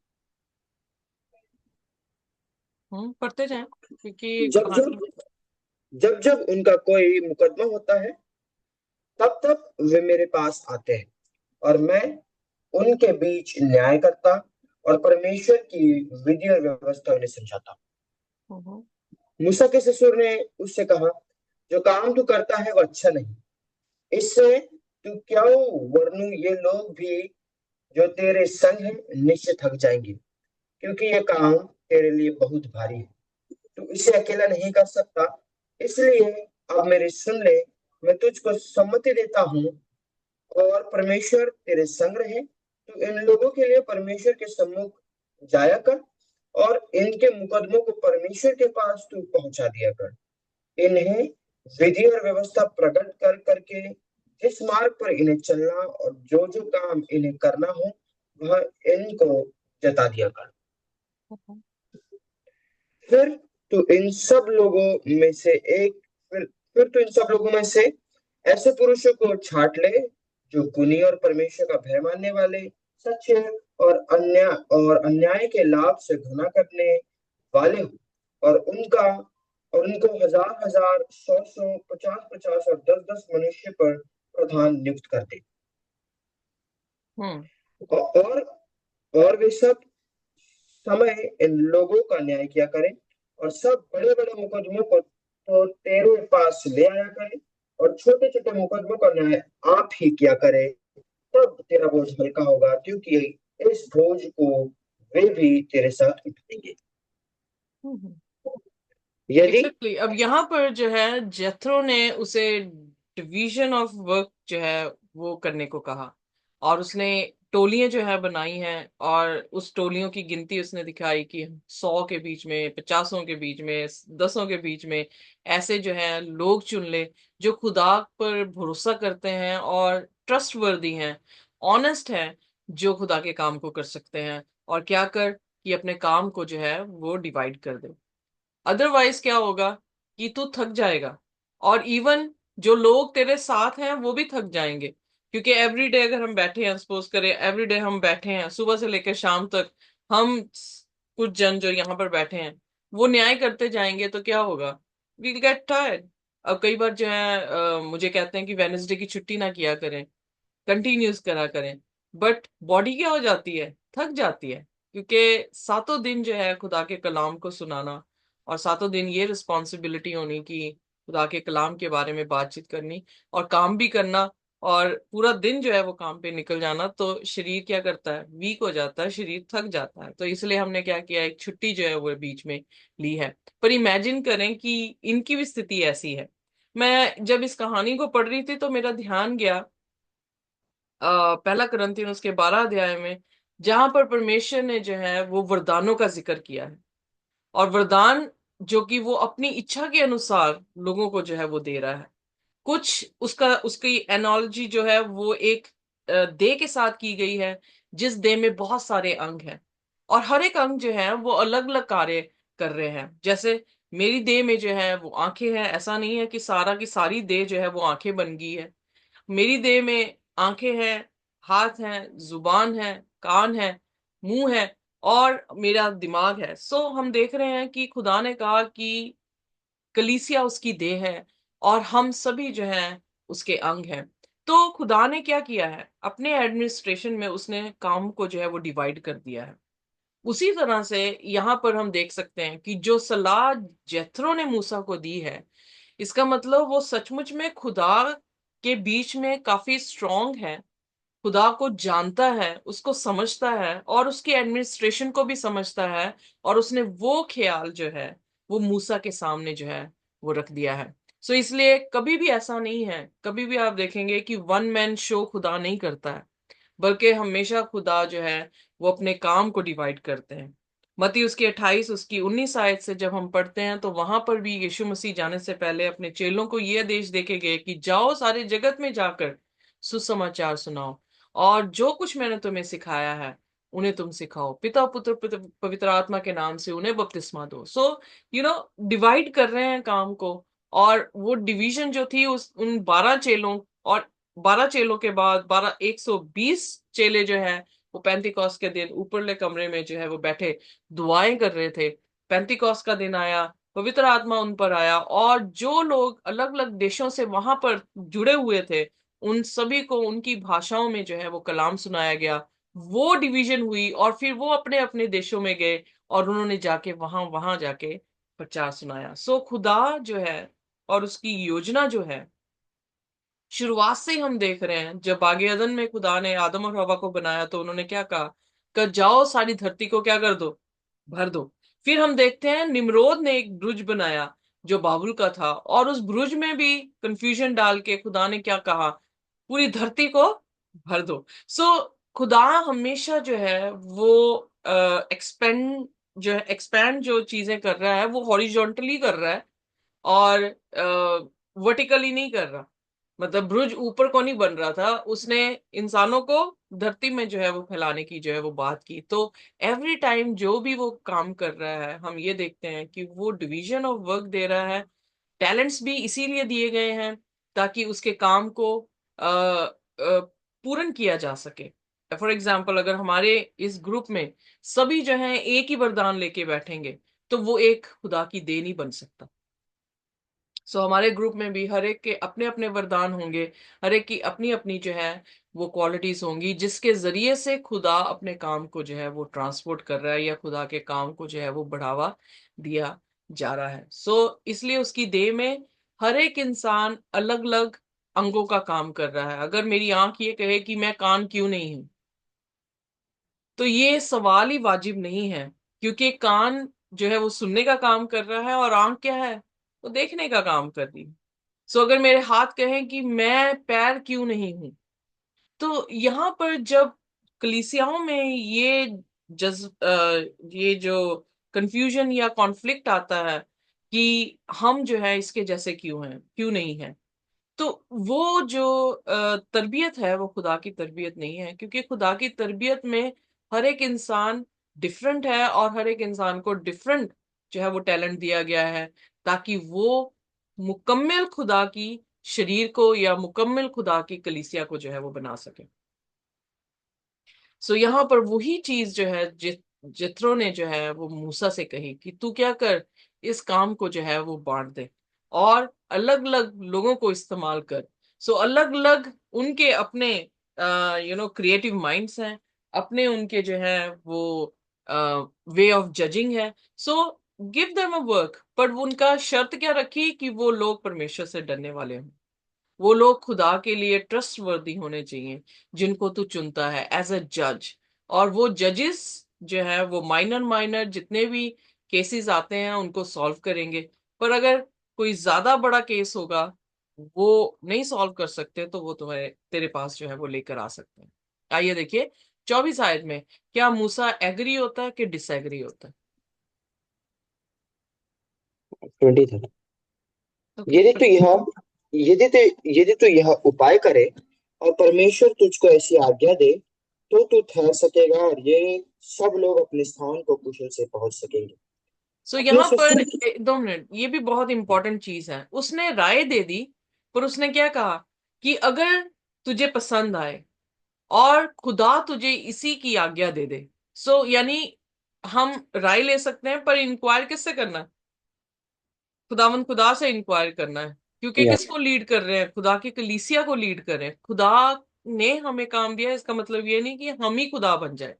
Speaker 1: पढ़ते जाएं क्योंकि
Speaker 2: जब
Speaker 1: कहानी।
Speaker 2: जब जब जब उनका कोई मुकदमा होता है, तब तब वे मेरे पास आते हैं, और मैं उनके बीच न्याय करता और परमेश्वर की विधि और व्यवस्था उन्हें समझाता।
Speaker 1: हम्म।
Speaker 2: मूसा के ससुर ने उससे कहा, जो काम तू करता है वो अच्छा नहीं। इससे तू क्यों, वरनु ये लोग भी जो तेरे संग हैं निश्चय थक जाएंगे, क्योंकि ये काम तेरे लिए बहुत भारी है। तू इसे अकेला नहीं कर सकता, इसलिए अब मेरी सुन ले। मैं तुझको सम्मति देता हूँ, और परमेश्वर तेरे संग रहे। तू इन लोगों के लिए परमेश्वर के सम्मुख जाया कर, और इनके मुकदमों को परमेश्वर के पास तू पहुंचा दिया कर। इन्हें विधि और व्यवस्था प्रकट कर करके जिस मार्ग पर इन्हें चलना और जो जो काम इन्हें करना हो, वह इनको जता दिया कर। फिर तो इन सब लोगों में से एक फिर तो इन सब लोगों में से ऐसे पुरुषों को छांट ले, जो गुणी और परमेश्वर का भय मानने वाले, सच्चे और अन्याय के लाभ से घृणा करने वाले हो, और उनको हजार हजार, सौ सौ, पचास पचास और दस दस मनुष्य पर प्रधान नियुक्त कर दे।
Speaker 1: हम्म।
Speaker 2: और और वे सब समय इन लोगों का न्याय किया करें, और सब बड़े बड़े मुकदमों को तो तेरे पास ले आया करें, और छोटे छोटे मुकदमों का न्याय आप ही किया करे। तब तेरा बोझ हल्का होगा, क्योंकि इस बोझ को वे भी तेरे साथ उठाएंगे।
Speaker 1: हम्म।
Speaker 2: यदि
Speaker 1: एग्जैक्टली। अब यहाँ पर जो है जेथरो ने उसे डिवीजन ऑफ वर्क जो है वो करने को कहा, और उसने टोलियां जो है बनाई हैं, और उस टोलियों की गिनती उसने दिखाई कि 100 के बीच में, 50 के बीच में, 10 के बीच में ऐसे जो है लोग चुन ले, जो खुदा पर भरोसा करते हैं और ट्रस्टवर्दी हैं, ऑनेस्ट हैं, जो खुदा के काम को कर सकते हैं। और क्या कर कि अपने काम को जो है वो डिवाइड कर दे। अदरवाइज क्या होगा कि तू थक जाएगा, और इवन जो लोग तेरे साथ हैं वो भी थक जाएंगे, क्योंकि एवरीडे अगर हम बैठे हैं, सपोज करें एवरीडे हम बैठे हैं सुबह से लेकर शाम तक, हम कुछ जन जो यहाँ पर बैठे हैं वो न्याय करते जाएंगे, तो क्या होगा? We'll get tired. अब कई बार जो है मुझे कहते हैं कि वेनेसडे की छुट्टी ना किया करें, कंटिन्यूस करा करें, बट बॉडी क्या हो जाती है? थक जाती है, क्योंकि सातों दिन जो है खुदा के कलाम को सुनाना, और सातों दिन ये रिस्पॉन्सिबिलिटी होनी कि खुदा के कलाम के बारे में बातचीत करनी और काम भी करना, और पूरा दिन जो है वो काम पे निकल जाना, तो शरीर क्या करता है? वीक हो जाता है, शरीर थक जाता है। तो इसलिए हमने क्या किया, एक छुट्टी जो है वो बीच में ली है। पर इमेजिन करें कि इनकी भी स्थिति ऐसी है। मैं जब इस कहानी को पढ़ रही थी तो मेरा ध्यान गया पहला कुरिन्थियों उसके 12 अध्याय में, जहां पर परमेश्वर ने जो है वो वरदानों का जिक्र किया है, और वरदान जो कि वो अपनी इच्छा के अनुसार लोगों को जो है वो दे रहा है। कुछ उसका उसकी एनालॉजी जो है वो एक देह के साथ की गई है, जिस देह में बहुत सारे अंग हैं, और हर एक अंग जो है वो अलग अलग कार्य कर रहे हैं। जैसे मेरी देह में जो है वो आंखें हैं, ऐसा नहीं है कि सारा की सारी देह जो है वो आंखें बन गई है। मेरी देह में आंखें हैं, हाथ हैं, जुबान है, कान है, मुंह है, और मेरा दिमाग है। सो हम देख रहे हैं कि खुदा ने कहा कि कलीसिया उसकी देह है, और हम सभी जो हैं उसके अंग हैं। तो खुदा ने क्या किया है, अपने एडमिनिस्ट्रेशन में उसने काम को जो है वो डिवाइड कर दिया है। उसी तरह से यहाँ पर हम देख सकते हैं कि जो सलाह जेथरो ने मूसा को दी है, इसका मतलब वो सचमुच में खुदा के बीच में काफी स्ट्रांग है, खुदा को जानता है, उसको समझता है, और उसके एडमिनिस्ट्रेशन को भी समझता है, और उसने वो ख्याल जो है वो मूसा के सामने जो है वो रख दिया है। सो इसलिए कभी भी ऐसा नहीं है, कभी भी आप देखेंगे कि वन मैन शो खुदा नहीं करता है, बल्कि हमेशा खुदा जो है वो अपने काम को डिवाइड करते हैं। मत्ती उसकी 28 उसकी 19 आयत से जब हम पढ़ते हैं, तो वहां पर भी यीशु मसीह जाने से पहले अपने चेलों को ये आदेश देके गए कि जाओ सारे जगत में जाकर सुसमाचार सुनाओ, और जो कुछ मैंने तुम्हें सिखाया है उन्हें तुम सिखाओ, पिता पुत्र पवित्र आत्मा के नाम से उन्हें बपतिस्मा दो। सो डिवाइड कर रहे हैं काम को। और वो डिवीजन जो थी उस उन 12 चेलों, और 12 चेलों के बाद 120 चेले जो है वो पेंतिकॉस के दिन ऊपरले कमरे में जो है वो बैठे दुआएं कर रहे थे। पेंतिकॉस का दिन आया, पवित्र आत्मा उन पर आया, और जो लोग अलग अलग देशों से वहां पर जुड़े हुए थे उन सभी को उनकी भाषाओं में जो है वो कलाम सुनाया गया। वो डिवीजन हुई और फिर वो अपने अपने देशों में गए और उन्होंने जाके वहां वहां जाके प्रचार सुनाया। सो खुदा जो है और उसकी योजना जो है, शुरुआत से ही हम देख रहे हैं। जब बागे अदन में खुदा ने आदम और हवा को बनाया तो उन्होंने क्या कहा, कि जाओ सारी धरती को क्या कर दो, भर दो। फिर हम देखते हैं निम्रोद ने एक ब्रुज बनाया जो बाबुल का था, और उस ब्रुज में भी कंफ्यूजन डाल के खुदा ने क्या कहा, पूरी धरती को भर दो। सो खुदा हमेशा जो है वो एक्सपेंड एक्सपैंड जो चीजें कर रहा है वो हॉरिजॉन्टली कर रहा है, और वर्टिकली नहीं कर रहा। मतलब ब्रुज ऊपर को नहीं बन रहा था, उसने इंसानों को धरती में जो है वो फैलाने की जो है वो बात की। तो एवरी टाइम जो भी वो काम कर रहा है हम ये देखते हैं कि वो डिवीजन ऑफ वर्क दे रहा है। टैलेंट्स भी इसीलिए दिए गए हैं ताकि उसके काम को पूर्ण किया जा सके। फॉर एग्जाम्पल, अगर हमारे इस ग्रुप में सभी जो है एक ही वरदान लेके बैठेंगे तो वो एक खुदा की देन नहीं बन सकता। सो हमारे ग्रुप में भी हर एक के अपने अपने वरदान होंगे, हर एक की अपनी अपनी जो है वो क्वालिटीज होंगी, जिसके जरिए से खुदा अपने काम को जो है वो ट्रांसपोर्ट कर रहा है या खुदा के काम को जो है वो बढ़ावा दिया जा रहा है। इसलिए उसकी देह में हर एक इंसान अलग अलग अंगों का काम कर रहा है। अगर मेरी आंख ये कहे कि मैं कान क्यों नहीं हूं, तो ये सवाल ही वाजिब नहीं है, क्योंकि कान जो है वो सुनने का काम कर रहा है और आंख क्या है, वो देखने का काम कर रही है। अगर मेरे हाथ कहें कि मैं पैर क्यों नहीं हूं, तो यहाँ पर जब कलीसियाओं में ये जो कंफ्यूजन या कॉन्फ्लिक्ट आता है कि हम जो है इसके जैसे क्यों हैं, क्यों नहीं है, तो वो जो तरबियत है वो खुदा की तरबियत नहीं है। क्योंकि खुदा की तरबियत में हर एक इंसान डिफरेंट है और हर एक इंसान को डिफरेंट जो है वो टैलेंट दिया गया है, ताकि वो मुकम्मल खुदा की शरीर को या मुकम्मल खुदा की कलीसिया को जो है वो बना सके। यहाँ पर वही चीज जो है जित्रो ने जो है वो मूसा से कही कि तू क्या कर, इस काम को जो है वो बांट दे और अलग अलग लोगों को इस्तेमाल कर। अलग अलग उनके अपने क्रिएटिव माइंड्स हैं, अपने उनके जो है वो वे ऑफ जजिंग है। So give them a work, पर उनका शर्त क्या रखी कि वो लोग परमेश्वर से डरने वाले हों, वो लोग खुदा के लिए ट्रस्ट वर्दी होने चाहिए जिनको तू चुनता है एज अ जज। और वो जजेस जो है वो माइनर माइनर जितने भी केसेस आते हैं उनको सॉल्व करेंगे। पर अगर कोई ज्यादा बड़ा केस होगा वो नहीं सॉल्व कर सकते तो वो तुम्हारे तेरे पास जो है वो लेकर आ सकते हैं। आइए देखिए 24 आयत में क्या मूसा एग्री होता है कि डिसएग्री होता है।
Speaker 2: 23।
Speaker 1: ओके।
Speaker 2: यदि तो यह यदि तो यह उपाय करे और परमेश्वर तुझको ऐसी आज्ञा दे तो तू ठहर सकेगा और ये सब लोग अपने स्थान को कुशल से पहुंच सकेंगे। अपने
Speaker 1: यहाँ पर
Speaker 2: ससुर
Speaker 1: 2 मिनट, ये भी बहुत इंपॉर्टेंट चीज है। उसने राय दे दी, पर उसने क्या कहा कि अगर तुझे पसंद आए और खुदा तुझे इसी की आज्ञा दे दे। यानी हम राय ले सकते हैं, पर इंक्वायर किससे करना है, खुदावंद खुदा से इंक्वायर करना है। क्योंकि
Speaker 2: या
Speaker 1: किसको लीड कर रहे हैं, खुदा की कलीसिया को लीड कर रहे हैं। खुदा ने हमें काम दिया, इसका मतलब ये नहीं कि हम ही खुदा बन जाए।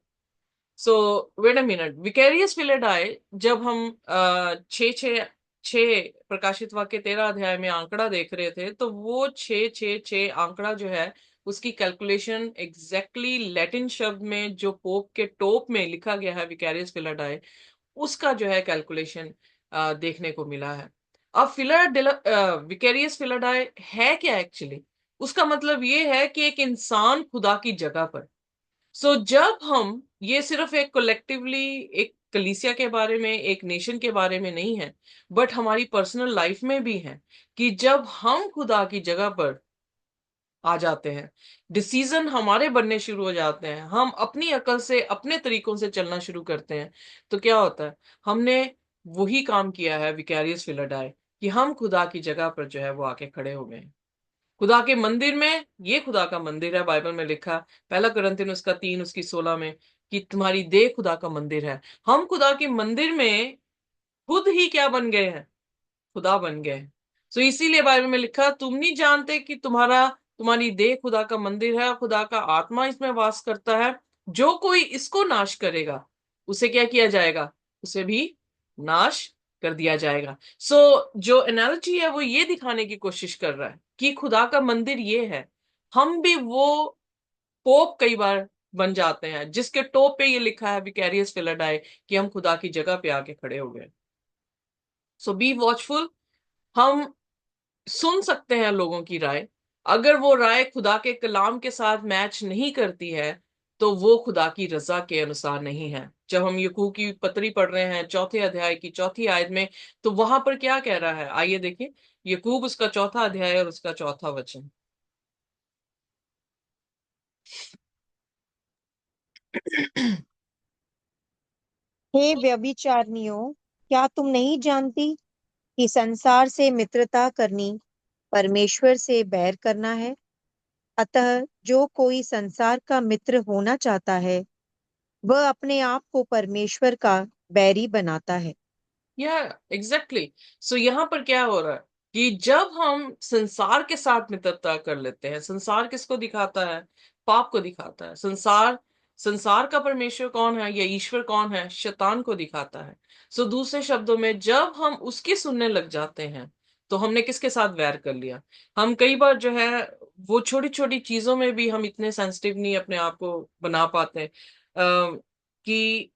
Speaker 1: सो वेट अ मिनट, विकेरियस फिलेडाई, जब हम छः छः छः प्रकाशित वाक्य 13 अध्याय में आंकड़ा देख रहे थे, तो वो 666 आंकड़ा जो है उसकी कैलकुलेशन एग्जैक्टली लैटिन शब्द में जो पोप के टोप में लिखा गया है विकेरियस फिलेडाई, उसका जो है कैलकुलेशन देखने को मिला है। अब विकेरियस फिलेडाई है क्या एक्चुअली, उसका मतलब ये है कि एक इंसान खुदा की जगह पर। जब हम ये सिर्फ एक कलेक्टिवली एक कलीसिया के बारे में, एक नेशन के बारे में नहीं है, बट हमारी पर्सनल लाइफ में भी है, कि जब हम खुदा की जगह पर आ जाते हैं, डिसीजन हमारे बनने शुरू हो जाते हैं, हम अपनी अकल से अपने तरीकों से चलना शुरू करते हैं, तो क्या होता है, हमने वही काम किया है विकैरियस फिलरडाई, कि हम खुदा की जगह पर जो है वो आके खड़े हो गए हैं। खुदा के मंदिर में, ये खुदा का मंदिर है, बाइबल में लिखा, पहला कुरिन्थियन उसका 3 उसकी 16 में, कि तुम्हारी देह खुदा का मंदिर है। हम खुदा के मंदिर में खुद ही क्या बन गए हैं, खुदा बन गए। सो इसीलिए बाइबल में लिखा, तुम नहीं जानते कि तुम्हारी देह खुदा का मंदिर है, खुदा का आत्मा इसमें वास करता है। जो कोई इसको नाश करेगा, उसे क्या किया जाएगा, उसे भी नाश कर दिया जाएगा। जो एनालॉजी है वो ये दिखाने की कोशिश कर रहा है कि खुदा का मंदिर ये है। हम भी वो पोप कई बार बन जाते हैं जिसके टॉप पे ये लिखा है विकैरियस फिलरडाई, कि हम खुदा की जगह पे आके खड़े हो गए। सो बी वॉचफुल। हम सुन सकते हैं लोगों की राय, अगर वो राय खुदा के कलाम के साथ मैच नहीं करती है, तो वो खुदा की रजा के अनुसार नहीं है। जब हम यकूब की पत्री पढ़ रहे हैं 4 अध्याय की 4 आयत में, तो वहां पर क्या कह रहा है, आइए देखें, यकूब उसका 4 अध्याय और उसका 4वां वचन।
Speaker 3: हे व्यभिचारिणियों, क्या तुम नहीं जानती कि संसार से मित्रता करनी परमेश्वर से बैर करना है? अतः जो कोई संसार का मित्र होना चाहता है, वह अपने आप को परमेश्वर का बैरी बनाता है।
Speaker 1: या एग्जैक्टली। सो यहाँ पर क्या हो रहा है कि जब हम संसार के साथ मित्रता कर लेते हैं, संसार किसको दिखाता है, पाप को दिखाता है। संसार का परमेश्वर कौन है या ईश्वर कौन है, शैतान को दिखाता है। सो दूसरे शब्दों में, जब हम उसकी सुनने लग जाते हैं, तो हमने किसके साथ वैर कर लिया। हम कई बार जो है वो छोटी छोटी चीजों में भी हम इतने सेंसिटिव नहीं अपने आप को बना पाते कि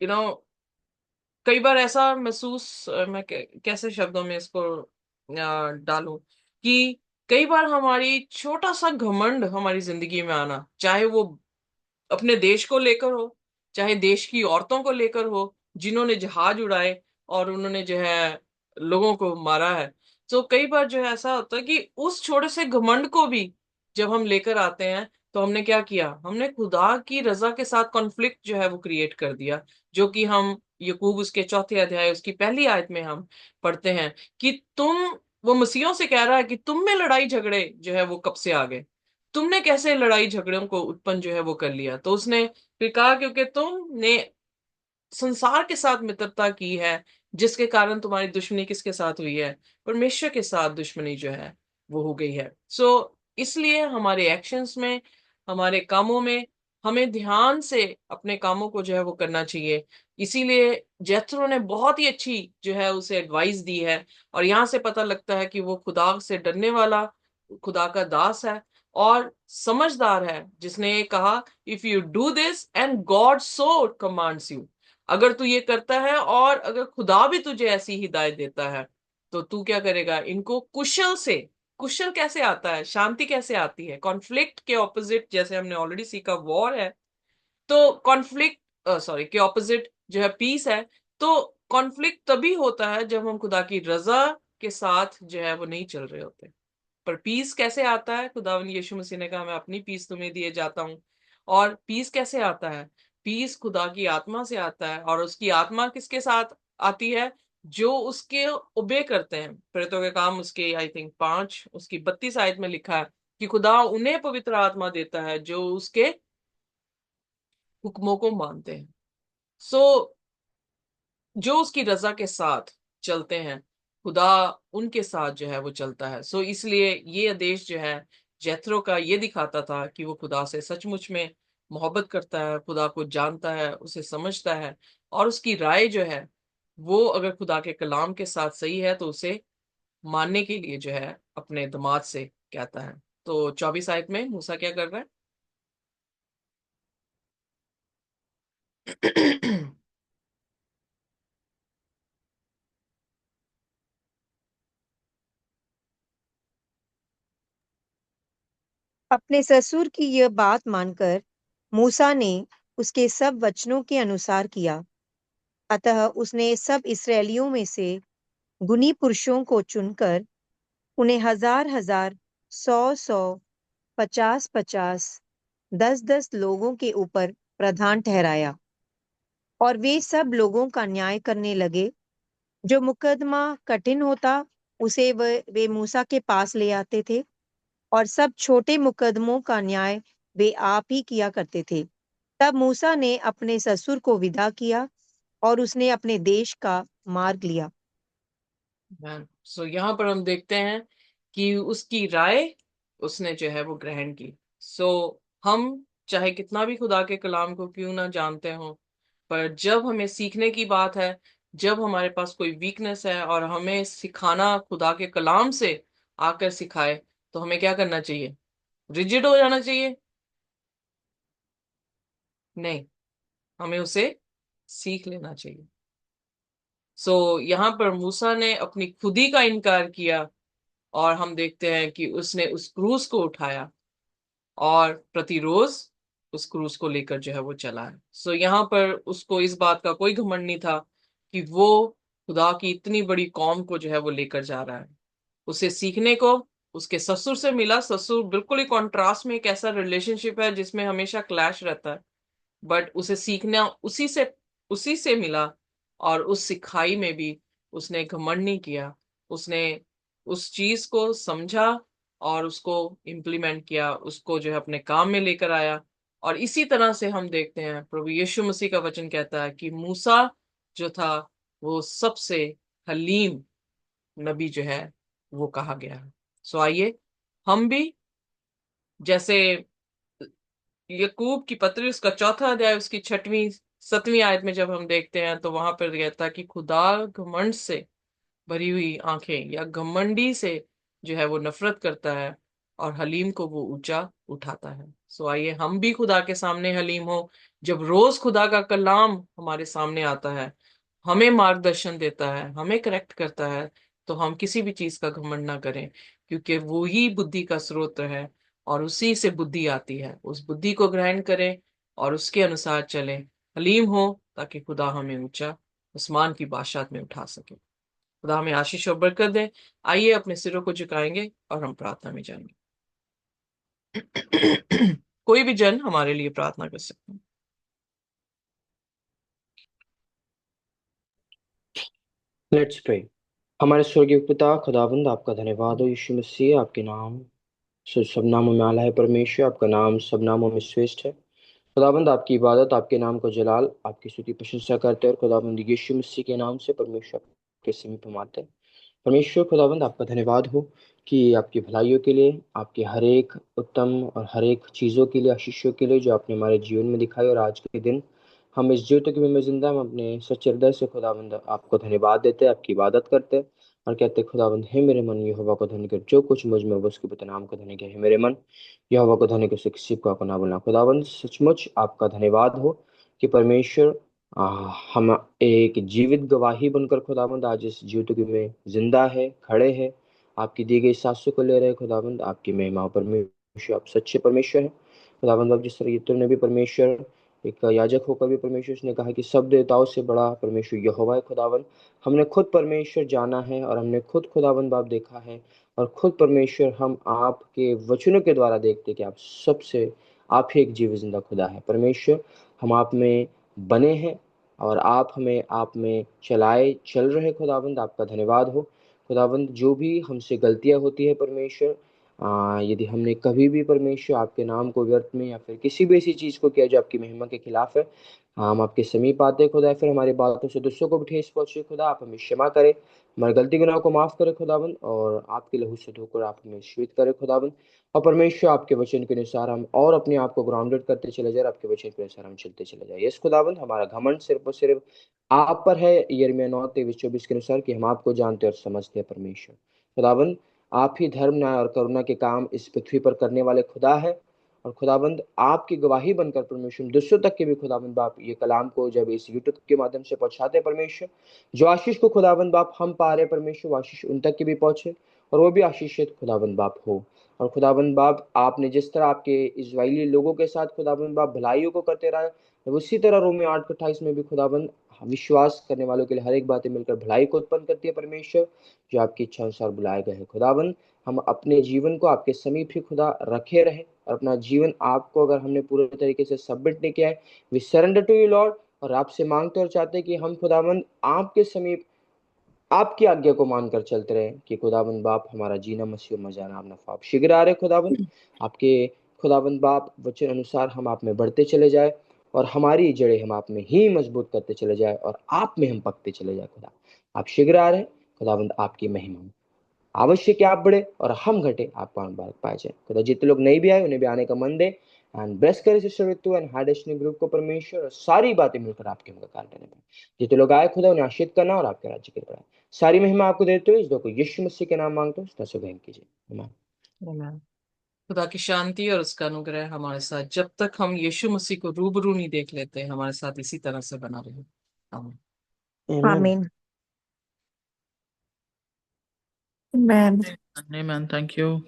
Speaker 1: यू नो कई बार ऐसा महसूस, मैं कैसे शब्दों में इसको डालूं, कि कई बार हमारी छोटा सा घमंड हमारी जिंदगी में आना, चाहे वो अपने देश को लेकर हो, चाहे देश की औरतों को लेकर हो, जिन्होंने जहाज उड़ाए और उन्होंने जो है लोगों को मारा है। तो कई बार जो है ऐसा होता है कि उस छोटे से घमंड को भी जब हम लेकर आते हैं, तो हमने क्या किया, हमने खुदा की रजा के साथ कॉन्फ्लिक्ट जो है वो क्रिएट कर दिया। जो कि हम यकूब उसके 4 अध्याय उसकी 1 आयत में हम पढ़ते हैं कि वो मसीहों से कह रहा है कि तुम में लड़ाई झगड़े जो है वो कब से आ गए, तुमने कैसे लड़ाई झगड़ों को उत्पन्न जो है वो कर लिया। तो उसने फिर कहा, क्योंकि तुमने संसार के साथ मित्रता की है, जिसके कारण तुम्हारी दुश्मनी किसके साथ हुई है, परमेश्वर के साथ दुश्मनी जो है वो हो गई है। इसलिए हमारे एक्शंस में, हमारे कामों में, हमें ध्यान से अपने कामों को जो है वो करना चाहिए। इसीलिए जेथरो ने बहुत ही अच्छी जो है उसे एडवाइस दी है, और यहां से पता लगता है कि वो खुदा से डरने वाला, खुदा का दास है और समझदार है, जिसने ये कहा, if you do this and God so commands you, अगर तू ये करता है और अगर खुदा भी तुझे ऐसी हिदायत देता है, तो तू क्या करेगा, इनको कुशल से, कुशल कैसे आता है, शांति कैसे आती है, कॉन्फ्लिक्ट के ऑपोजिट, जैसे हमने ऑलरेडी सीखा वॉर है, तो कॉन्फ्लिक्ट सॉरी के ऑपोजिट जो है पीस है। तो कॉन्फ्लिक्ट तभी होता है जब हम खुदा की रजा के साथ जो है वो नहीं चल रहे होते। पर पीस कैसे आता है, खुदावन यीशु मसीह ने कहा, मैं अपनी पीस तुम्हें दिए जाता हूँ। और पीस कैसे आता है, पीस खुदा की आत्मा से आता है, और उसकी आत्मा किसके साथ आती है, जो उसके ओबे करते हैं। प्रेरितों के काम उसके आई थिंक 5 उसकी 32 आयत में लिखा है कि खुदा उन्हें पवित्र आत्मा देता है जो उसके हुक्मों को मानते हैं। सो जो उसकी रजा के साथ चलते हैं, खुदा उनके साथ जो है वो चलता है। इसलिए ये आदेश जो है जेथरो का ये दिखाता था कि वो खुदा से सचमुच में मोहब्बत करता है, खुदा को जानता है, उसे समझता है, और उसकी राय जो है वो अगर खुदा के कलाम के साथ सही है, तो उसे मानने के लिए जो है अपने दामाद से कहता है। तो 24 आयत में मूसा क्या कर रहा है?
Speaker 3: अपने ससुर की यह बात मानकर मूसा ने उसके सब वचनों के अनुसार किया। अतः उसने सब इस्राएलियों में से गुनी पुरुषों को चुनकर उन्हें हजार हजार, सौ सौ 50-50, 10-10 लोगों के ऊपर प्रधान ठहराया, और वे सब लोगों का न्याय करने लगे। जो मुकदमा कठिन होता उसे वे मूसा के पास ले आते थे, और सब छोटे मुकदमों का न्याय वे आप ही किया करते थे। तब मूसा ने अपने ससुर को विदा किया, और उसने अपने देश का मार्ग लिया।
Speaker 1: सो यहाँ पर हम देखते हैं कि उसकी राय उसने जो है वो ग्रहण की। सो हम चाहे कितना भी खुदा के कलाम को क्यों ना जानते हो, पर जब हमें सीखने की बात है, जब हमारे पास कोई वीकनेस है और हमें सिखाना खुदा के कलाम से आकर सिखाए, तो हमें क्या करना चाहिए? रिजिड हो जाना चाहिए? नहीं, हमें उसे सीख लेना चाहिए। यहाँ पर मूसा ने अपनी खुदी का इनकार किया, और हम देखते हैं कि उसने उस क्रूस को उठाया और प्रतिरोज उस क्रूस को लेकर जो है वो चला है। यहाँ पर उसको इस बात का कोई घमंड नहीं था कि वो खुदा की इतनी बड़ी कौम को जो है वो लेकर जा रहा है। उसे सीखने को उसके ससुर से मिला। ससुर बिल्कुल ही कॉन्ट्रास्ट में एक ऐसा रिलेशनशिप है जिसमें हमेशा क्लैश रहता है, बट उसे सीखना उसी से मिला। और उस सिखाई में भी उसने घमंड नहीं किया, उसने उस चीज को समझा और उसको इम्प्लीमेंट किया, उसको जो है अपने काम में लेकर आया। और इसी तरह से हम देखते हैं प्रभु यीशु मसीह का वचन कहता है कि मूसा जो था वो सबसे हलीम नबी जो है वो कहा गया है। आइए हम भी, जैसे यकूब की पत्री उसका चौथा अध्याय उसकी छठवीं सतवीं आयत में जब हम देखते हैं, तो वहां पर कहता है कि खुदा घमंड से भरी हुई आंखें या घमंडी से जो है वो नफरत करता है, और हलीम को वो ऊंचा उठाता है। आइए हम भी खुदा के सामने हलीम हो। जब रोज खुदा का कलाम हमारे सामने आता है, हमें मार्गदर्शन देता है, हमें करेक्ट करता है, तो हम किसी भी चीज का घमंड ना करें, क्योंकि वो ही बुद्धि का स्रोत है, और उसी से बुद्धि आती है। उस बुद्धि को ग्रहण करें और उसके अनुसार चलें, हलीम हो, ताकि खुदा हमें ऊंचा आसमान की बादशाहत में उठा सके। खुदा हमें आशीष और बरकत दे। आइए अपने सिरों को झुकाएंगे और हम प्रार्थना में जाएंगे। कोई भी जन हमारे लिए प्रार्थना कर सकते हैं।
Speaker 2: Let's pray. हमारे स्वर्गीय पिता खुदावंद, आपका धन्यवाद हो यीशु मसीह। आपके नाम सब नामों में आला है परमेश्वर, आपका नाम सब नामों में श्रेष्ठ है। खुदाबंद आपकी इबादत, आपके नाम को जलाल, आपकी स्तुति प्रशंसा करते हैं, और खुदाबंद यीशु मसीह के नाम से परमेश्वर के समीप हम आते हैं। परमेश्वर खुदाबंद आपका धन्यवाद हो कि आपकी भलाइयों के लिए, आपके हर एक उत्तम और हर एक चीज़ों के लिए, आशीषों के लिए जो आपने हमारे जीवन में दिखाई, और आज के दिन हम इस जीवित में जिंदा, हम अपने सच्चे हृदय से खुदाबंद आपको धन्यवाद देते हैं, आपकी इबादत करते हैं, और कहते हैं खुदाबंद है मेरे मन यहोवा को धन्य कर, जो कुछ मुझ में वो उसके पिता नाम को धन्य कर, है मेरे मन यहोवा को धन्य कर, से किसी को ना बोलना। खुदाबंद सचमुच आपका धन्यवाद हो कि परमेश्वर आ, हम एक जीवित गवाही बनकर खुदाबंद आज इस जीवित में जिंदा है, खड़े हैं, आपकी दी गई सांसों को ले रहे हैं। खुदाबंद आपकी महिमा हो परमेश्वर, आप सच्चे परमेश्वर हैं। खुदाबंद अब जिस तरह यीशु ने भी परमेश्वर एक याजक होकर भी परमेश्वर ने कहा कि सब देवताओं से बड़ा परमेश्वर यहोवा है। खुदाबंद हमने खुद परमेश्वर जाना है, और हमने खुद खुदाबंद बाप देखा है, और खुद परमेश्वर हम आपके वचनों के द्वारा देखते कि आप सबसे आप ही एक जीवित जिंदा खुदा है परमेश्वर। हम आप में बने हैं, और आप हमें आप में चल रहे खुदाबंद, आपका धन्यवाद हो। खुदाबंद जो भी हमसे गलतियां होती है परमेश्वर, यदि हमने कभी भी परमेश्वर आपके नाम को व्यर्थ में या फिर किसी भी ऐसी चीज को किया जो आपकी महिमा के खिलाफ है, हम आपके समीप आते हैं खुदा, फिर हमारी बातों से दूसरों को भी ठेस पहुंचे खुदा, आप हमें क्षमा करें, हमारे गलती गुनाहों को माफ करें खुदाबंद, और आपके लहू से धोकर आप हमें श्वेत करें खुदाबंद। और परमेश्वर आपके वचन के अनुसार हम और अपने आप को ग्राउंडेड करते चले जाए, और आपके वचन के अनुसार हम चलते चले जाए। यस खुदाबंद, हमारा घमंड सिर्फ और सिर्फ आप पर है, यिर्मयाह 9:23-24 के अनुसार, कि हम आपको जानते और समझते हैं परमेश्वर। खुदाबंद आप ही धर्म, न्याय और करुणा के काम इस पृथ्वी पर करने वाले खुदा है, और खुदाबंद आपकी गवाही बनकर परमेश्वर दूसरों तक के भी खुदाबंद बाप ये कलाम को जब इस यूट्यूब के माध्यम से पहुंचाते हैं परमेश्वर, जो आशीष को खुदाबंद बाप हम पा रहे परमेश्वर, वो आशीष उन तक के भी पहुंचे, और वो भी आशीषित खुदाबंद बाप हो। और खुदाबंद बाप आपने जिस तरह आपके इजरायली लोगों के साथ खुदाबंद बाप भलाइयों को करते रहा, उसी तरह रोमियो 8:28 में भी खुदाबंद विश्वास करने वालों के लिए हर एक बातें मिलकर भलाई को उत्पन्न करती है परमेश्वर, जो आपकी इच्छा अनुसार बुलाए गए हैं खुदाबंद। हम अपने जीवन को आपके समीप ही खुदा रखे रहे, और अपना जीवन आपको अगर हमने पूरे तरीके से सबमिट नहीं किया है, we surrender to you lord, और आपसे मांगते और चाहते हैं कि हम खुदावंद आपके समीप आपकी आज्ञा को मानकर चलते रहे, कि खुदावंद बाप हमारा जीना मसीह में जाना आप नफा आप शीघ्र आ रहे खुदावंद। आपके खुदावंद बाप वचन अनुसार हम आप में बढ़ते चले जाए, और हमारी जड़ें हम आप में ही मजबूत करते चले जाए, और आप में हम पकते चले जाए खुदा। आप शीघ्र आ रहे खुदावंद, आपकी महिमा में आवश्यक है आप बढ़े और हम घटे, आप बार पाए जाए खुदा। जितने लोग नहीं भी आए उन्हें भी आने का मन दे, एंड ब्लेस करे सिस्टर ऋतु एंड हाडेशनी ग्रुप को परमेश्वर, और सारी बातें मिलकर आपके मुझे कार्य करने पाए। जितने लोग आए खुदा उन्हें आशीष करना और आपके राज्य के बढ़ाए। सारी महिमा आपको देते हुए इस दो को यीशु मसीह के नाम मांगते हो, उसका सुगम कीजिए, आमीन।
Speaker 1: आमीन। खुदा की शांति और उसका अनुग्रह हमारे साथ, जब तक हम यीशु मसीह को रूबरू नहीं देख लेते, हमारे साथ इसी तरह से बना रहे। आमीन।
Speaker 2: आमीन।
Speaker 3: आमीन।
Speaker 4: Amen.
Speaker 1: आमीन। Thank you.